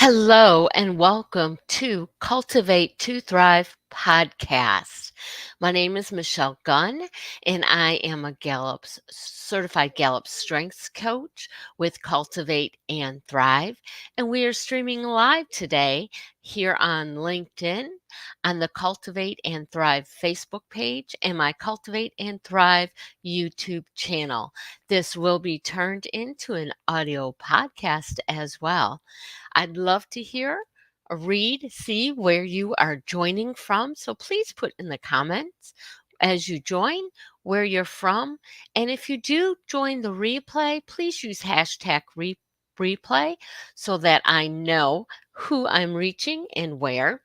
Hello and welcome to Cultivate to Thrive podcast. My name is Michelle Gunn, and I am a certified Gallup strengths coach with Cultivate and Thrive. And we are streaming live today here on LinkedIn, on the Cultivate and Thrive Facebook page, and my Cultivate and Thrive YouTube channel. This will be turned into an audio podcast as well. I'd love to hear, read, see where you are joining from. So please put in the comments as you join where you're from. And if you do join the replay, please use hashtag replay so that I know who I'm reaching and where.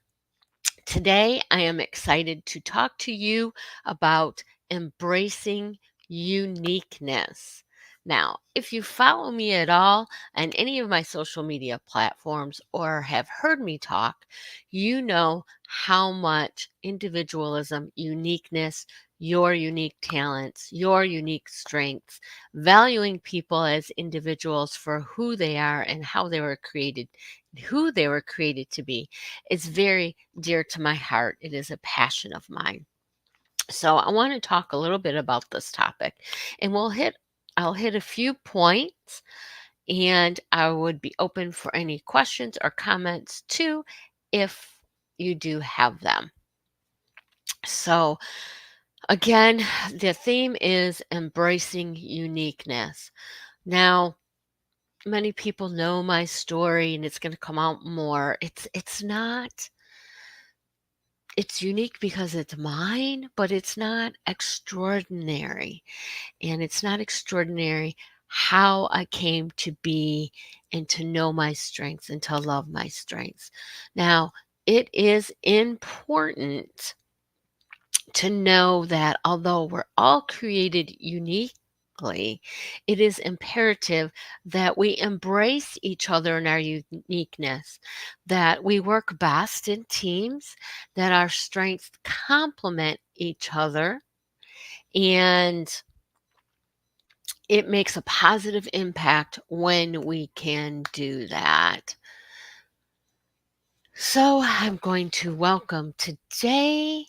Today, I am excited to talk to you about embracing uniqueness. Now, if you follow me at all on any of my social media platforms or have heard me talk, you know how much individualism, uniqueness, your unique talents, your unique strengths, valuing people as individuals for who they are and how they were created, who they were created to be, is very dear to my heart. It is a passion of mine. So I want to talk a little bit about this topic, and I'll hit a few points, and I would be open for any questions or comments too if you do have them. So again, the theme is embracing uniqueness. Now, many people know my story and it's going to come out more. It's unique because it's mine, but it's not extraordinary. And it's not extraordinary how I came to be and to know my strengths and to love my strengths. Now, it is important to know that although we're all created uniquely, it is imperative that we embrace each other in our uniqueness, that we work best in teams, that our strengths complement each other, and it makes a positive impact when we can do that. So I'm going to welcome today.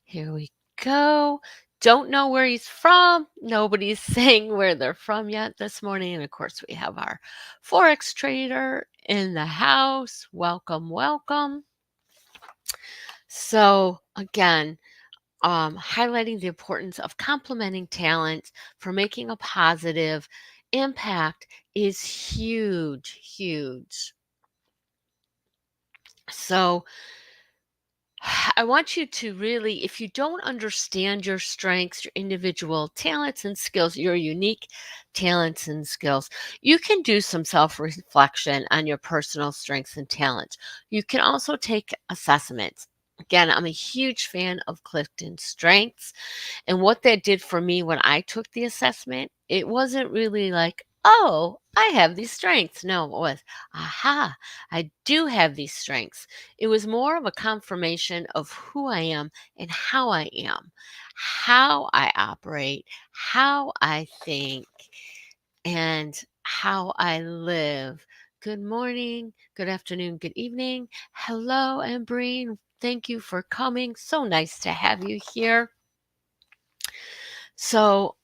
Here we go. Don't know where he's from. Nobody's saying where they're from yet this morning. And of course, we have our Forex trader in the house. Welcome, welcome. So, again, highlighting the importance of complementing talents for making a positive impact is huge, huge. So, I want you to really, if you don't understand your strengths, your individual talents and skills, your unique talents and skills, you can do some self reflection on your personal strengths and talents. You can also take assessments. Again, I'm a huge fan of Clifton Strengths. And what that did for me when I took the assessment, it wasn't really like, oh, I have these strengths. No, it was, aha, I do have these strengths. It was more of a confirmation of who I am and how I am, how I operate, how I think, and how I live. Good morning, good afternoon, good evening. Hello, Ambreen. Thank you for coming. So nice to have you here. So,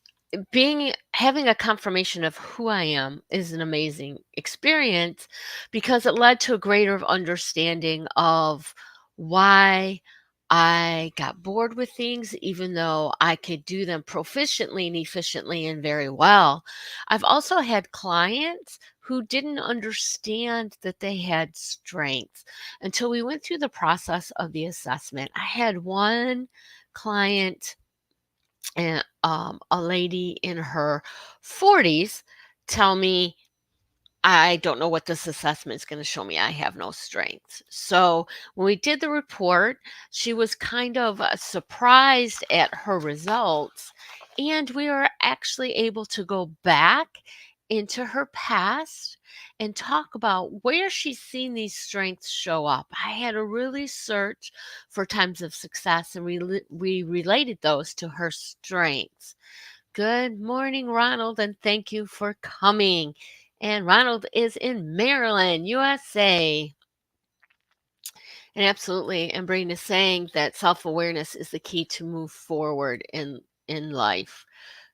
having a confirmation of who I am is an amazing experience because it led to a greater understanding of why I got bored with things, even though I could do them proficiently and efficiently and very well. I've also had clients who didn't understand that they had strengths until we went through the process of the assessment. I had one client, and a lady in her 40s, tell me, I don't know what this assessment is going to show me. I have no strengths. So when we did the report, she was kind of surprised at her results. And we were actually able to go back into her past and talk about where she's seen these strengths show up. I had to really search for times of success, and we related those to her strengths. Good morning, Ronald, and thank you for coming. And Ronald is in Maryland, USA. And absolutely, and Brain is saying that self-awareness is the key to move forward in life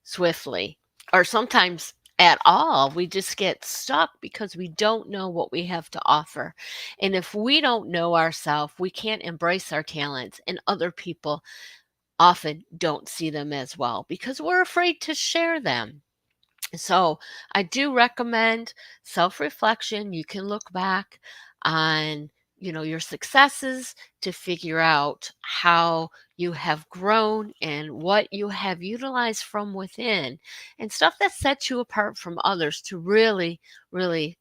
swiftly, or sometimes at all. We just get stuck because we don't know what we have to offer. And if we don't know ourselves, we can't embrace our talents, and other people often don't see them as well because we're afraid to share them. So I do recommend self-reflection. You can look back on, your successes to figure out how you have grown and what you have utilized from within and stuff that sets you apart from others to really, really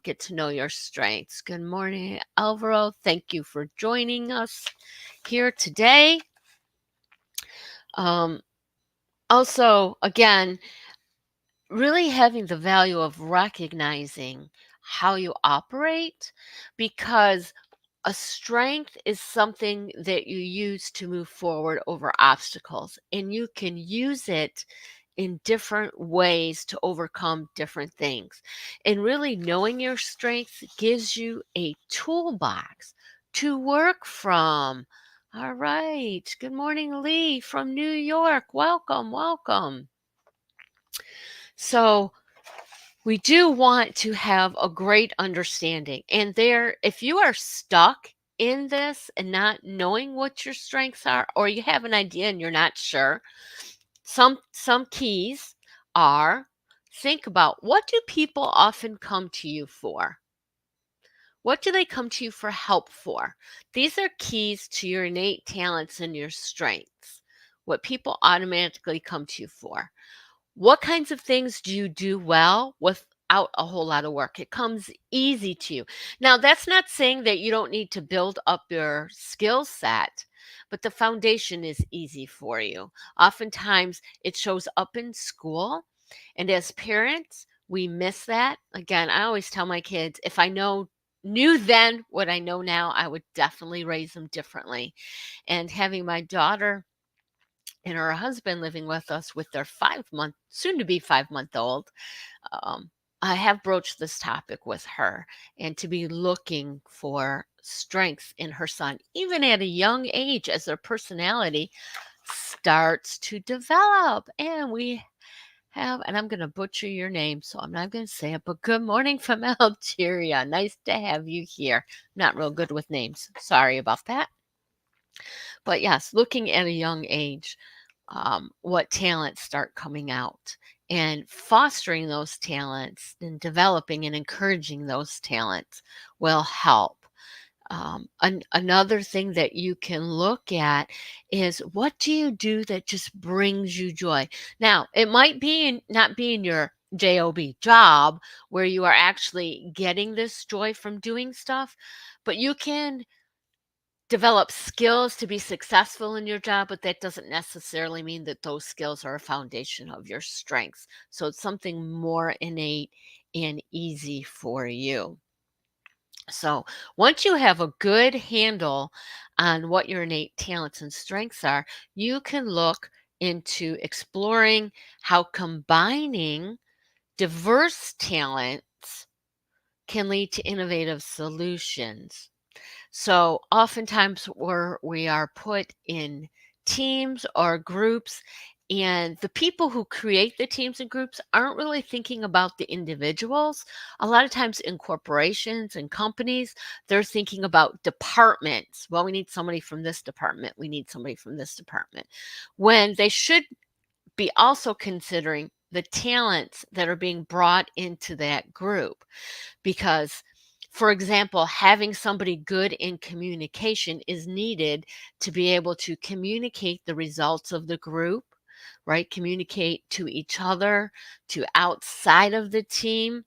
get to know your strengths. Good morning, Alvaro. Thank you for joining us here today. Um, Also, again, really having the value of recognizing how you operate, because a strength is something that you use to move forward over obstacles, and you can use it in different ways to overcome different things. And really knowing your strengths gives you a toolbox to work from. All right. Good morning, Lee from New York. Welcome, welcome. So, we do want to have a great understanding. And if you are stuck in this and not knowing what your strengths are, or you have an idea and you're not sure, some keys are: think about, what do people often come to you for? What do they come to you for help for? These are keys to your innate talents and your strengths. What people automatically come to you for. What kinds of things do you do well without a whole lot of work? It comes easy to you. Now, that's not saying that you don't need to build up your skill set, but the foundation is easy for you. Oftentimes, it shows up in school, and as parents, we miss that. Again, I always tell my kids, if I knew then what I know now, I would definitely raise them differently. And having my daughter and her husband living with us with their 5 month, soon to be 5 month old, um, I have broached this topic with her, and to be looking for strengths in her son, even at a young age, as their personality starts to develop. And we have, and I'm going to butcher your name, so I'm not going to say it, but good morning from Algeria. Nice to have you here. Not real good with names. Sorry about that. But yes, looking at a young age, what talents start coming out, and fostering those talents and developing and encouraging those talents will help. Another thing that you can look at is, what do you do that just brings you joy? Now, it might be not being your job where you are actually getting this joy from doing stuff, but you can develop skills to be successful in your job, but that doesn't necessarily mean that those skills are a foundation of your strengths. So it's something more innate and easy for you. So once you have a good handle on what your innate talents and strengths are, you can look into exploring how combining diverse talents can lead to innovative solutions. So oftentimes we are put in teams or groups, and the people who create the teams and groups aren't really thinking about the individuals. A lot of times in corporations and companies, they're thinking about departments. Well, we need somebody from this department. We need somebody from this department. When they should be also considering the talents that are being brought into that group. Because, for example, having somebody good in communication is needed to be able to communicate the results of the group, right? Communicate to each other, to outside of the team.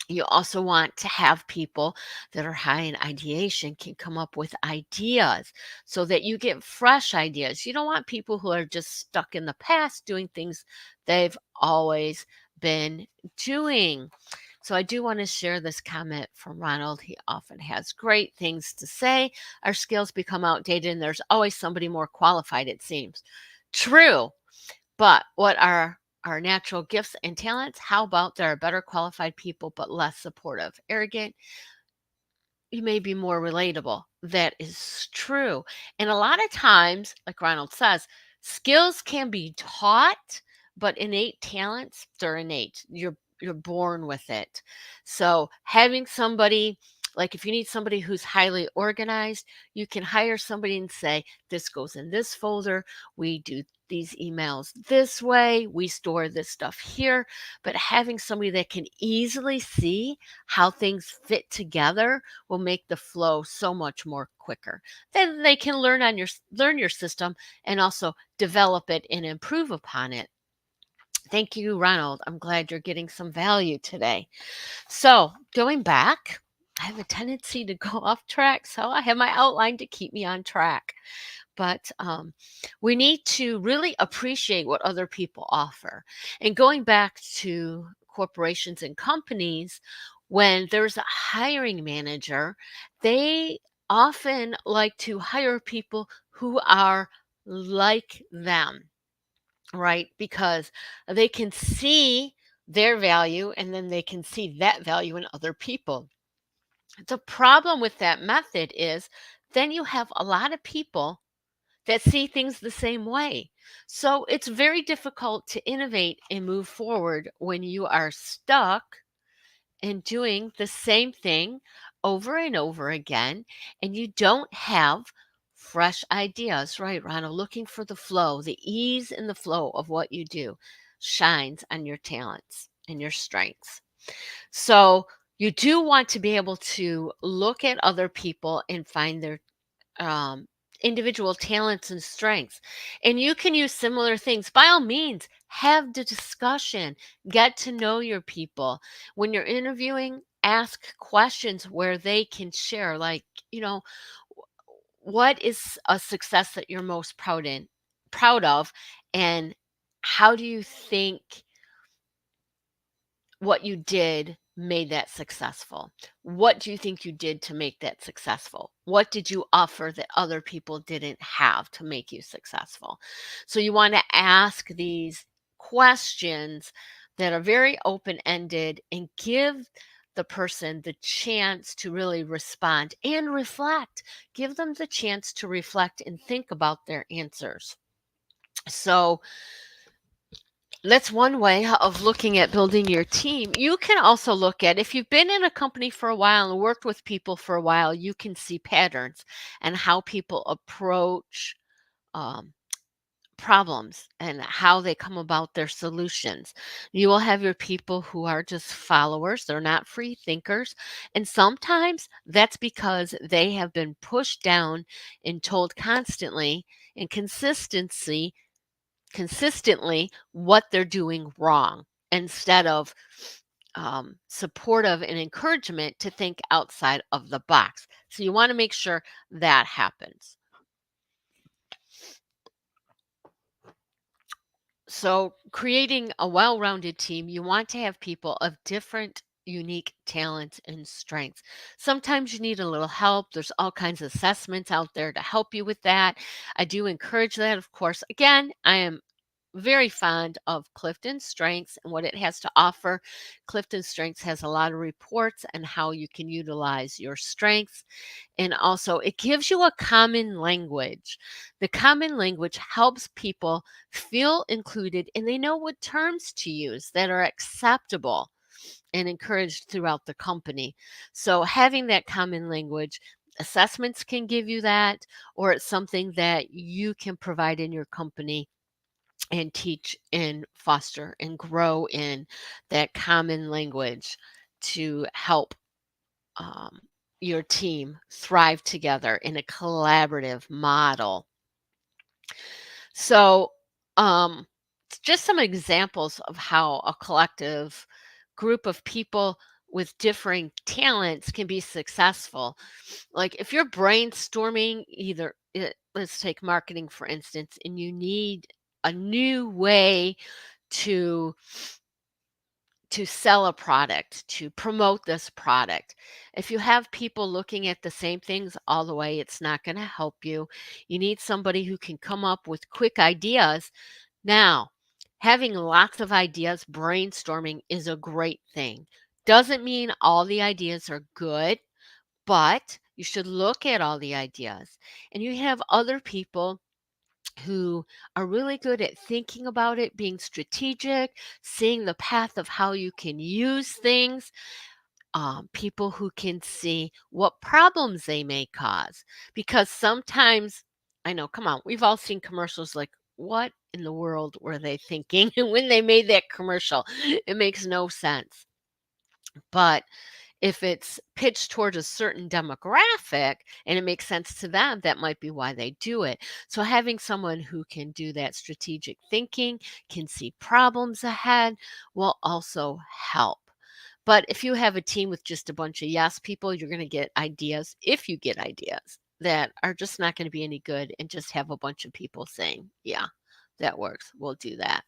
You also want to have people that are high in ideation, can come up with ideas so that you get fresh ideas. You don't want people who are just stuck in the past doing things they've always been doing. So I do want to share this comment from Ronald. He often has great things to say. Our skills become outdated, and there's always somebody more qualified, it seems. True. But what are our natural gifts and talents? How about there are better qualified people but less supportive, arrogant? you may be more relatable. That is true. And a lot of times, like Ronald says, skills can be taught, but innate talents, they're innate. You're born with it. So having somebody, like if you need somebody who's highly organized, you can hire somebody and say, this goes in this folder. We do these emails this way. We store this stuff here. But having somebody that can easily see how things fit together will make the flow so much more quicker. Then they can learn your system and also develop it and improve upon it. Thank you, Ronald. I'm glad you're getting some value today. So, going back, I have a tendency to go off track, so I have my outline to keep me on track. But we need to really appreciate what other people offer. And going back to corporations and companies, when there's a hiring manager, they often like to hire people who are like them, right? Because they can see their value and then they can see that value in other people. The problem with that method is then you have a lot of people that see things the same way. So it's very difficult to innovate and move forward when you are stuck in doing the same thing over and over again and you don't have fresh ideas, right, Ronald? Looking for the flow, the ease and the flow of what you do shines on your talents and your strengths. So you do want to be able to look at other people and find their um, individual talents and strengths. And you can use similar things. By all means, have the discussion, get to know your people. When you're interviewing, ask questions where they can share, like, you know, what is a success that you're most proud of, and how do you think what you did made that successful? What do you think you did to make that successful? What did you offer that other people didn't have to make you successful? So you want to ask these questions that are very open ended and give the person the chance to really respond and reflect. Give them the chance to reflect and think about their answers. So, that's one way of looking at building your team. You can also look at if you've been in a company for a while and worked with people for a while, you can see patterns and how people approach um, problems and how they come about their solutions. You will have your people who are just followers, they're not free thinkers. And sometimes that's because they have been pushed down and told constantly and consistently what they're doing wrong instead of supportive and encouragement to think outside of the box. So you want to make sure that happens. So creating a well-rounded team, you want to have people of different unique talents and strengths. Sometimes you need a little help. There's all kinds of assessments out there to help you with that. I do encourage that, of course. Again, I am very fond of Clifton Strengths and what it has to offer. Clifton Strengths has a lot of reports on how you can utilize your strengths. And also, it gives you a common language. The common language helps people feel included and they know what terms to use that are acceptable and encouraged throughout the company. So, having that common language, assessments can give you that, or it's something that you can provide in your company and teach and foster and grow in that common language to help um, your team thrive together in a collaborative model. So, um, just some examples of how a collective group of people with differing talents can be successful. Like if you're brainstorming, let's take marketing for instance, and you need a new way to sell a product, to promote this product. If you have people looking at the same things all the way, it's not going to help you. You need somebody who can come up with quick ideas. Now, having lots of ideas, brainstorming is a great thing. Doesn't mean all the ideas are good, but you should look at all the ideas. And you have other people who are really good at thinking about it, being strategic, seeing the path of how you can use things, people who can see what problems they may cause. Because sometimes, I know, come on, we've all seen commercials like, what in the world were they thinking when they made that commercial? It makes no sense. But if it's pitched towards a certain demographic and it makes sense to them, that might be why they do it. So having someone who can do that strategic thinking, can see problems ahead, will also help. But if you have a team with just a bunch of yes people, you're going to get ideas, if you get ideas, that are just not going to be any good and just have a bunch of people saying, yeah, that works. We'll do that.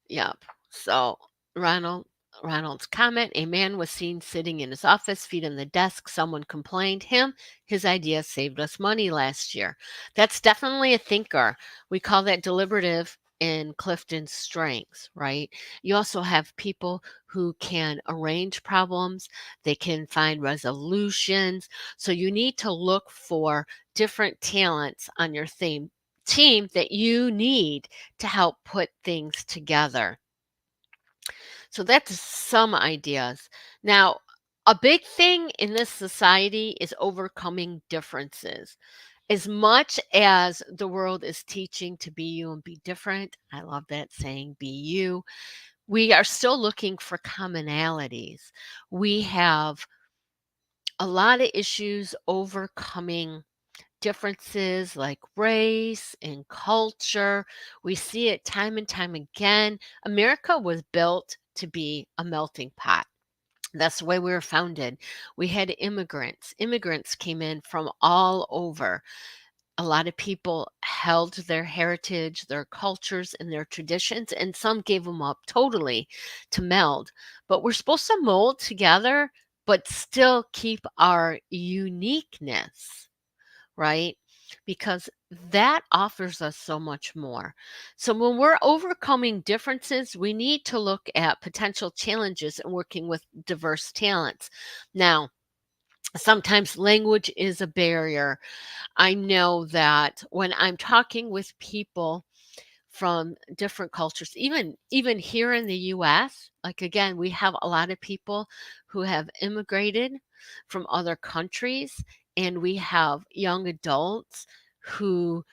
Yep. So Ronald Ronald's comment, a man was seen sitting in his office, feet on the desk. Someone complained him. His idea saved us money last year. That's definitely a thinker. We call that deliberative in Clifton's strengths, right? You also have people who can arrange problems, they can find resolutions. So you need to look for different talents on your team that you need to help put things together. So that's some ideas. Now, a big thing in this society is overcoming differences. As much as the world is teaching to be you and be different, I love that saying, be you, we are still looking for commonalities. We have a lot of issues overcoming differences like race and culture. We see it time and time again. America was built to be a melting pot. That's the way we were founded. We had immigrants. Immigrants came in from all over. A lot of people held their heritage, their cultures, and their traditions, and some gave them up totally to meld. But we're supposed to mold together, but still keep our uniqueness, right? Because that offers us so much more. So when we're overcoming differences, we need to look at potential challenges and working with diverse talents. Now, sometimes language is a barrier. I know that when I'm talking with people from different cultures, even here in the US, like again, we have a lot of people who have immigrated from other countries, and we have young adults who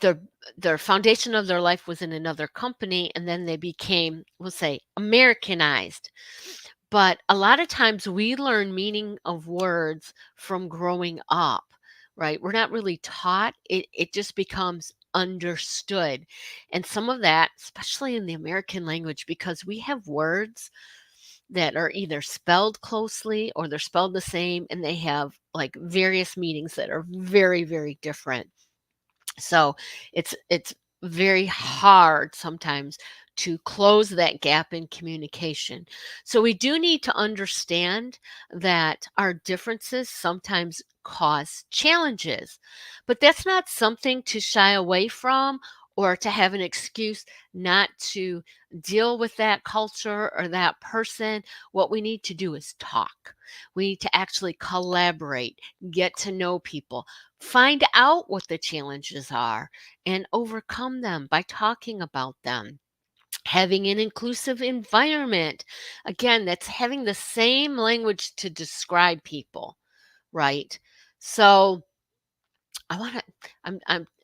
their their foundation of their life was in another company, and then they became, we'll say, Americanized. But a lot of times we learn meaning of words from growing up, right? We're not really taught. It just becomes understood. And some of that, especially in the American language, because we have words that are either spelled closely or they're spelled the same, and they have like various meanings that are very, very different. So it's very hard sometimes to close that gap in communication. So we do need to understand that our differences sometimes cause challenges, but that's not something to shy away from or to have an excuse not to deal with that culture or that person. What we need to do is talk. We need to actually collaborate, get to know people, find out what the challenges are and overcome them by talking about them. Having an inclusive environment. Again, that's having the same language to describe people, right? So I want to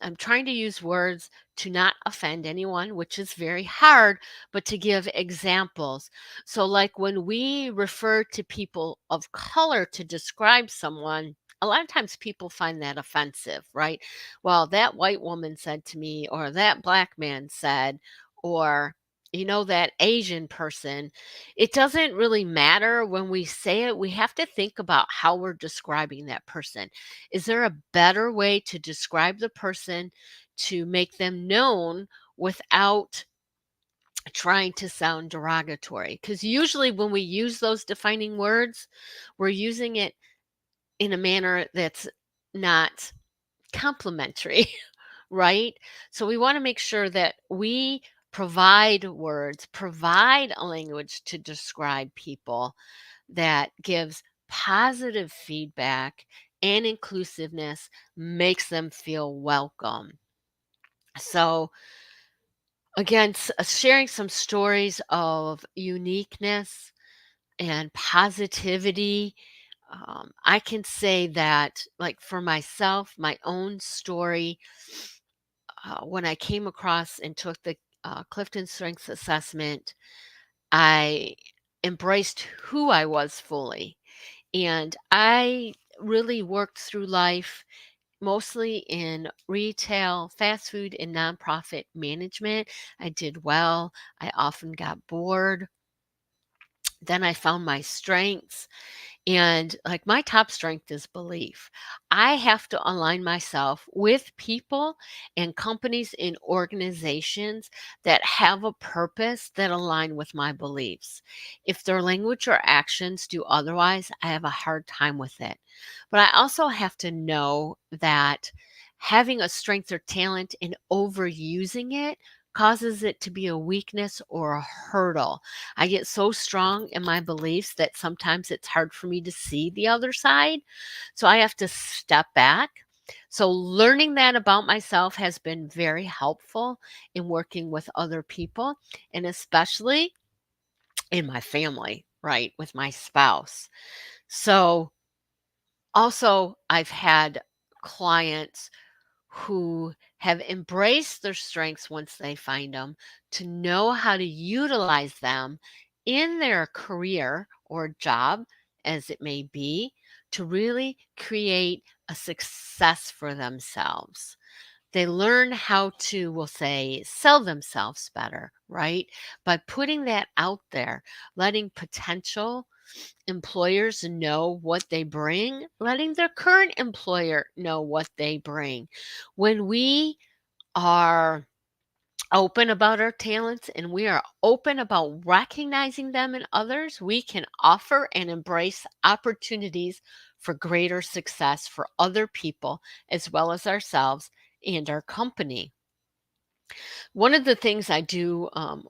I'm trying to use words to not offend anyone, which is very hard, but to give examples. So like when we refer to people of color to describe someone, a lot of times people find that offensive, right? Well, that white woman said to me, or that black man said, or that Asian person. It doesn't really matter when we say it. We have to think about how we're describing that person. Is there a better way to describe the person to make them known without trying to sound derogatory? Because usually when we use those defining words, we're using it in a manner that's not complimentary, right? So we want to make sure that we provide words, provide a language to describe people that gives positive feedback and inclusiveness, makes them feel welcome. So, again, sharing some stories of uniqueness and positivity. I can say that, like for myself, my own story, when I came across and took the Clifton Strengths Assessment, I embraced who I was fully. And I really worked through life mostly in retail, fast food, and nonprofit management. I did well. I often got bored. Then I found my strengths. And like my top strength is belief. I have to align myself with people and companies and organizations that have a purpose that align with my beliefs. If their language or actions do otherwise, I have a hard time with it. But I also have to know that having a strength or talent and overusing it causes it to be a weakness or a hurdle. I get so strong in my beliefs that sometimes it's hard for me to see the other side. So I have to step back. So learning that about myself has been very helpful in working with other people, and especially in my family, right, with my spouse. So also, I've had clients who have embraced their strengths once they find them, to know how to utilize them in their career or job, as it may be, to really create a success for themselves. They learn how to, we'll say, sell themselves better, right? By putting that out there, letting potential employers know what they bring, letting their current employer know what they bring. When we are open about our talents and we are open about recognizing them in others, we can offer and embrace opportunities for greater success for other people as well as ourselves and our company. One of the things I do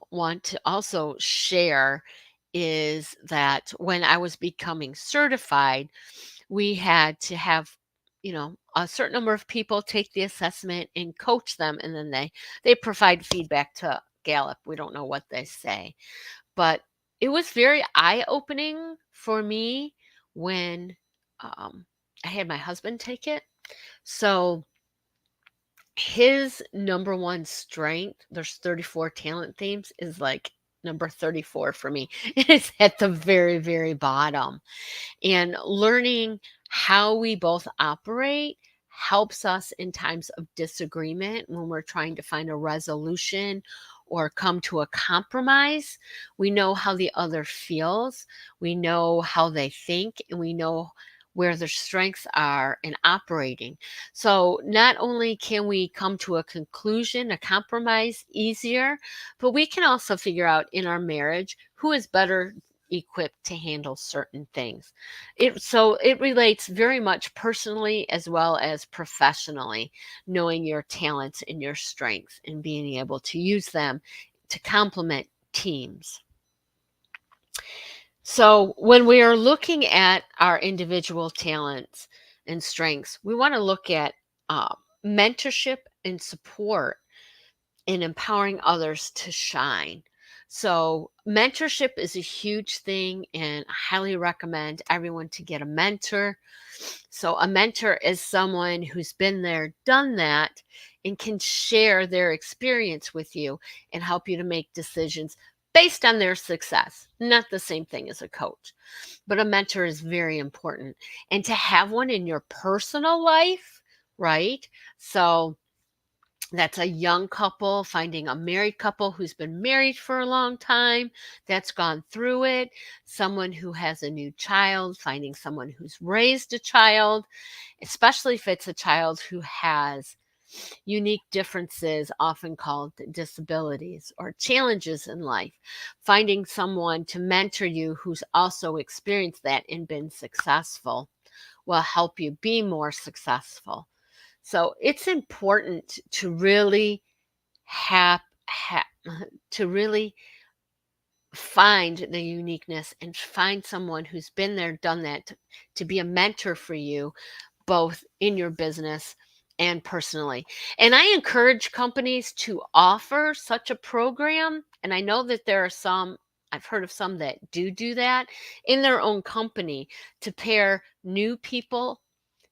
want to also share is that when I was becoming certified, we had to have, a certain number of people take the assessment and coach them, and then they provide feedback to Gallup. We don't know what they say, but it was very eye opening for me when I had my husband take it. So his number one strength, there's 34 talent themes, is like number 34 for me. It's at the very, very bottom. And learning how we both operate helps us in times of disagreement when we're trying to find a resolution or come to a compromise. We know how the other feels, we know how they think, and we know where their strengths are in operating. So not only can we come to a conclusion, a compromise easier, but we can also figure out in our marriage who is better equipped to handle certain things. It relates very much personally as well as professionally, knowing your talents and your strengths and being able to use them to complement teams. So when we are looking at our individual talents and strengths, we want to look at mentorship and support in empowering others to shine. So, mentorship is a huge thing, and I highly recommend everyone to get a mentor. So, a mentor is someone who's been there, done that, and can share their experience with you and help you to make decisions based on their success. Not the same thing as a coach, but a mentor is very important. And to have one in your personal life, right? So, that's a young couple finding a married couple who's been married for a long time, that's gone through it, someone who has a new child, finding someone who's raised a child, especially if it's a child who has unique differences, often called disabilities or challenges in life. Finding someone to mentor you who's also experienced that and been successful will help you be more successful. So it's important to really have to really find the uniqueness and find someone who's been there, done that to be a mentor for you, both in your business and personally. And I encourage companies to offer such a program. And I know that there are some, I've heard of some that do that in their own company to pair new people,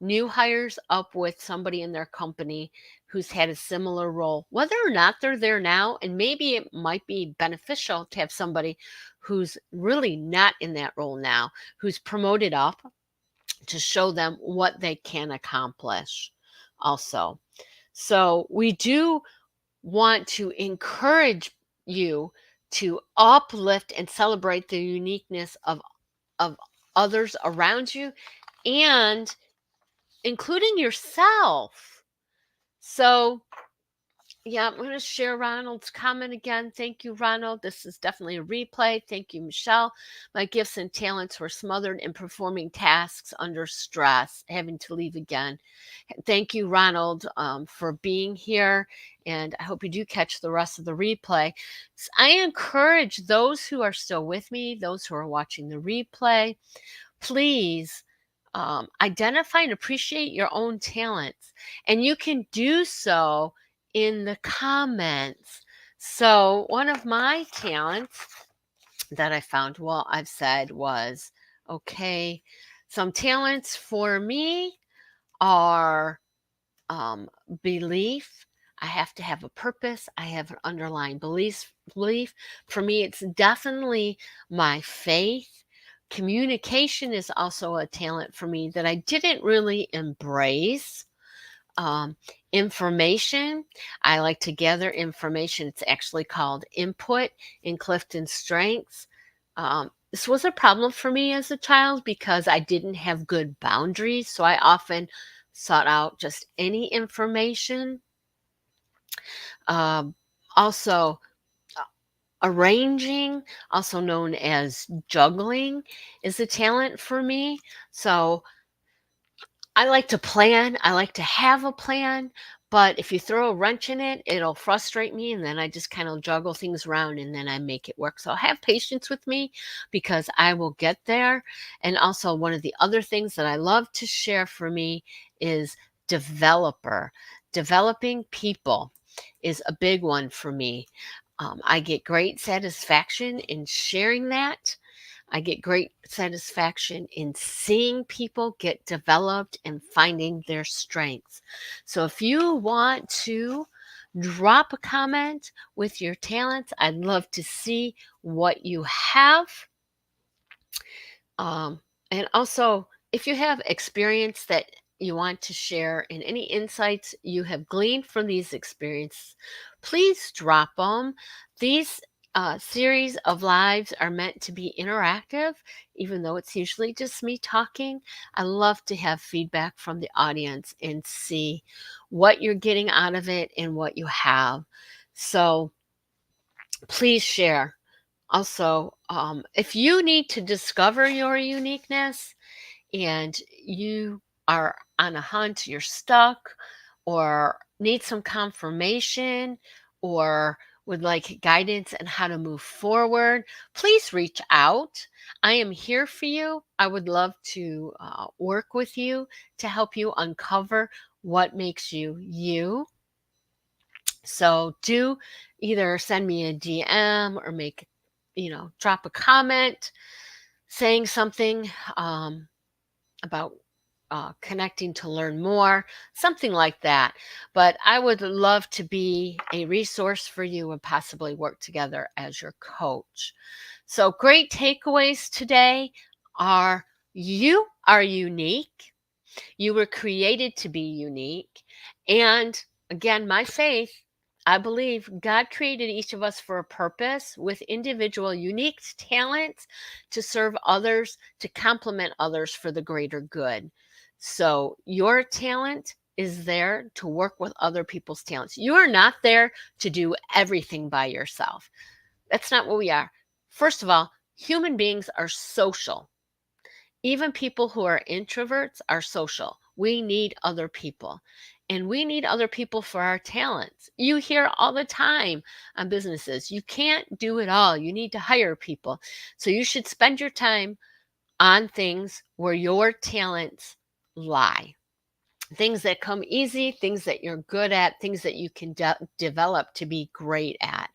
new hires up with somebody in their company who's had a similar role, whether or not they're there now. And maybe it might be beneficial to have somebody who's really not in that role now, who's promoted up to show them what they can accomplish also. So we do want to encourage you to uplift and celebrate the uniqueness of others around you and including yourself. So yeah, I'm going to share Ronald's comment again. Thank you, Ronald. This is definitely a replay. Thank you, Michelle. My gifts and talents were smothered in performing tasks under stress, having to leave again. Thank you, Ronald, for being here. And I hope you do catch the rest of the replay. I encourage those who are still with me, those who are watching the replay, please identify and appreciate your own talents. And you can do so in the comments. So, one of my talents that I found, well, I've said was okay, some talents for me are belief. I have to have a purpose. I have an underlying belief. For me, it's definitely my faith. Communication is also a talent for me that I didn't really embrace. Um, Information. I like to gather information. It's actually called input in Clifton Strengths. This was a problem for me as a child because I didn't have good boundaries. So I often sought out just any information. Um, Also, arranging, also known as juggling, is a talent for me. So I like to plan. I like to have a plan, but if you throw a wrench in it, it'll frustrate me. And then I just kind of juggle things around and then I make it work. So have patience with me because I will get there. And also, one of the other things that I love to share for me is developer. Developing people is a big one for me. I get great satisfaction in sharing that. I get great satisfaction in seeing people get developed and finding their strengths. So if you want to drop a comment with your talents, I'd love to see what you have. Um, and also, if you have experience that you want to share and any insights you have gleaned from these experiences, please drop them. These series of lives are meant to be interactive, even though it's usually just me talking. I love to have feedback from the audience and see what you're getting out of it and what you have. So please share. Also, if you need to discover your uniqueness and you are on a hunt, you're stuck, or need some confirmation, or would like guidance on how to move forward, please reach out. I am here for you. I would love to work with you to help you uncover what makes you you. So do either send me a DM or drop a comment saying something about connecting to learn more, something like that. But I would love to be a resource for you and possibly work together as your coach. So, great takeaways today are you are unique. You were created to be unique. And again, my faith, I believe God created each of us for a purpose with individual unique talents to serve others, to complement others for the greater good. So your talent is there to work with other people's talents. You are not there to do everything by yourself. That's not what we are. First of all, human beings are social. Even people who are introverts are social. We need other people. And we need other people for our talents. You hear all the time on businesses, you can't do it all. You need to hire people. So you should spend your time on things where your talents lie. Things that come easy, things that you're good at, things that you can develop to be great at.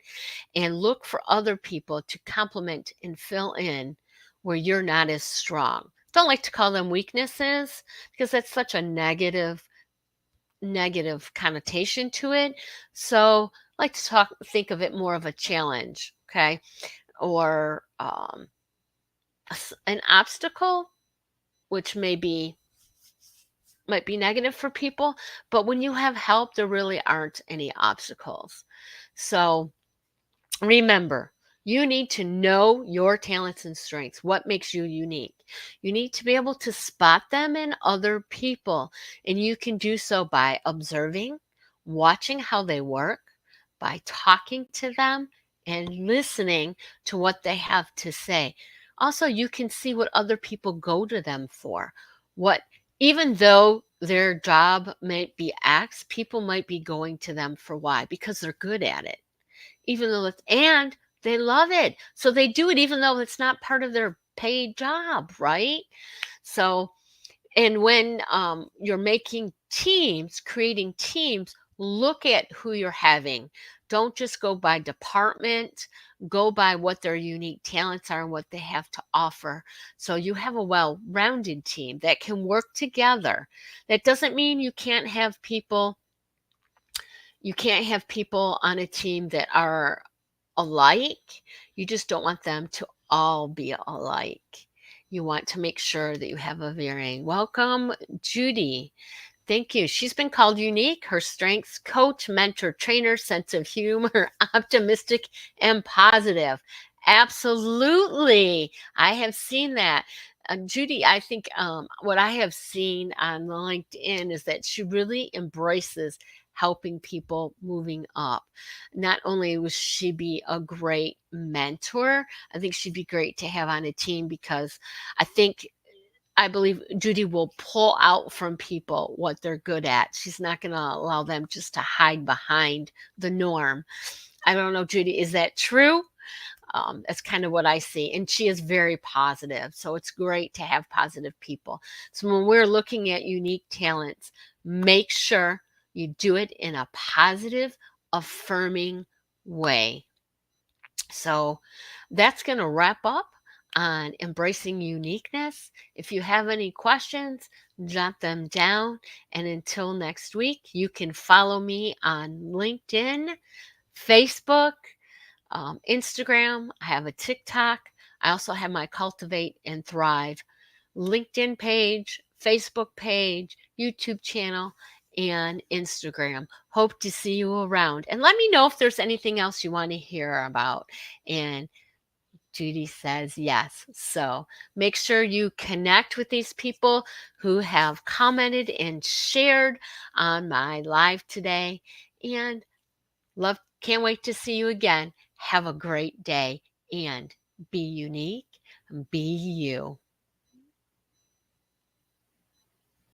And look for other people to complement and fill in where you're not as strong. Don't like to call them weaknesses because that's such a negative connotation to it. So I like to think of it more of a challenge, okay? Or an obstacle, which might be negative for people, but when you have help, there really aren't any obstacles. So remember, you need to know your talents and strengths, what makes you unique. You need to be able to spot them in other people, and you can do so by observing, watching how they work, by talking to them, and listening to what they have to say. Also, you can see what other people go to them for. What Even though their job might be X, people might be going to them for Y because they're good at it even though and they love it. So they do it even though it's not part of their paid job, right? So, and when you're making teams, creating teams, look at who you're having. Don't just go by department, go by what their unique talents are and what they have to offer. So you have a well rounded team that can work together. That doesn't mean you can't have people on a team that are alike. You just don't want them to all be alike. You want to make sure that you have a varying. Welcome, Judy. Thank you. She's been called unique. Her strengths, coach, mentor, trainer, sense of humor, optimistic, and positive. Absolutely. I have seen that. Judy, I think what I have seen on LinkedIn is that she really embraces helping people moving up. Not only will she be a great mentor, I think she'd be great to have on a team because I think I believe Judy will pull out from people what they're good at. She's not going to allow them just to hide behind the norm. I don't know, Judy, is that true? That's kind of what I see. And she is very positive. So it's great to have positive people. So when we're looking at unique talents, make sure you do it in a positive, affirming way. So that's going to wrap up on embracing uniqueness. If you have any questions, jot them down. And until next week, you can follow me on LinkedIn, Facebook, Instagram. I have a TikTok. I also have my Cultivate and Thrive LinkedIn page, Facebook page, YouTube channel, and Instagram. Hope to see you around. And let me know if there's anything else you want to hear about. And Judy says yes. So make sure you connect with these people who have commented and shared on my live today. And can't wait to see you again. Have a great day and be unique, be you.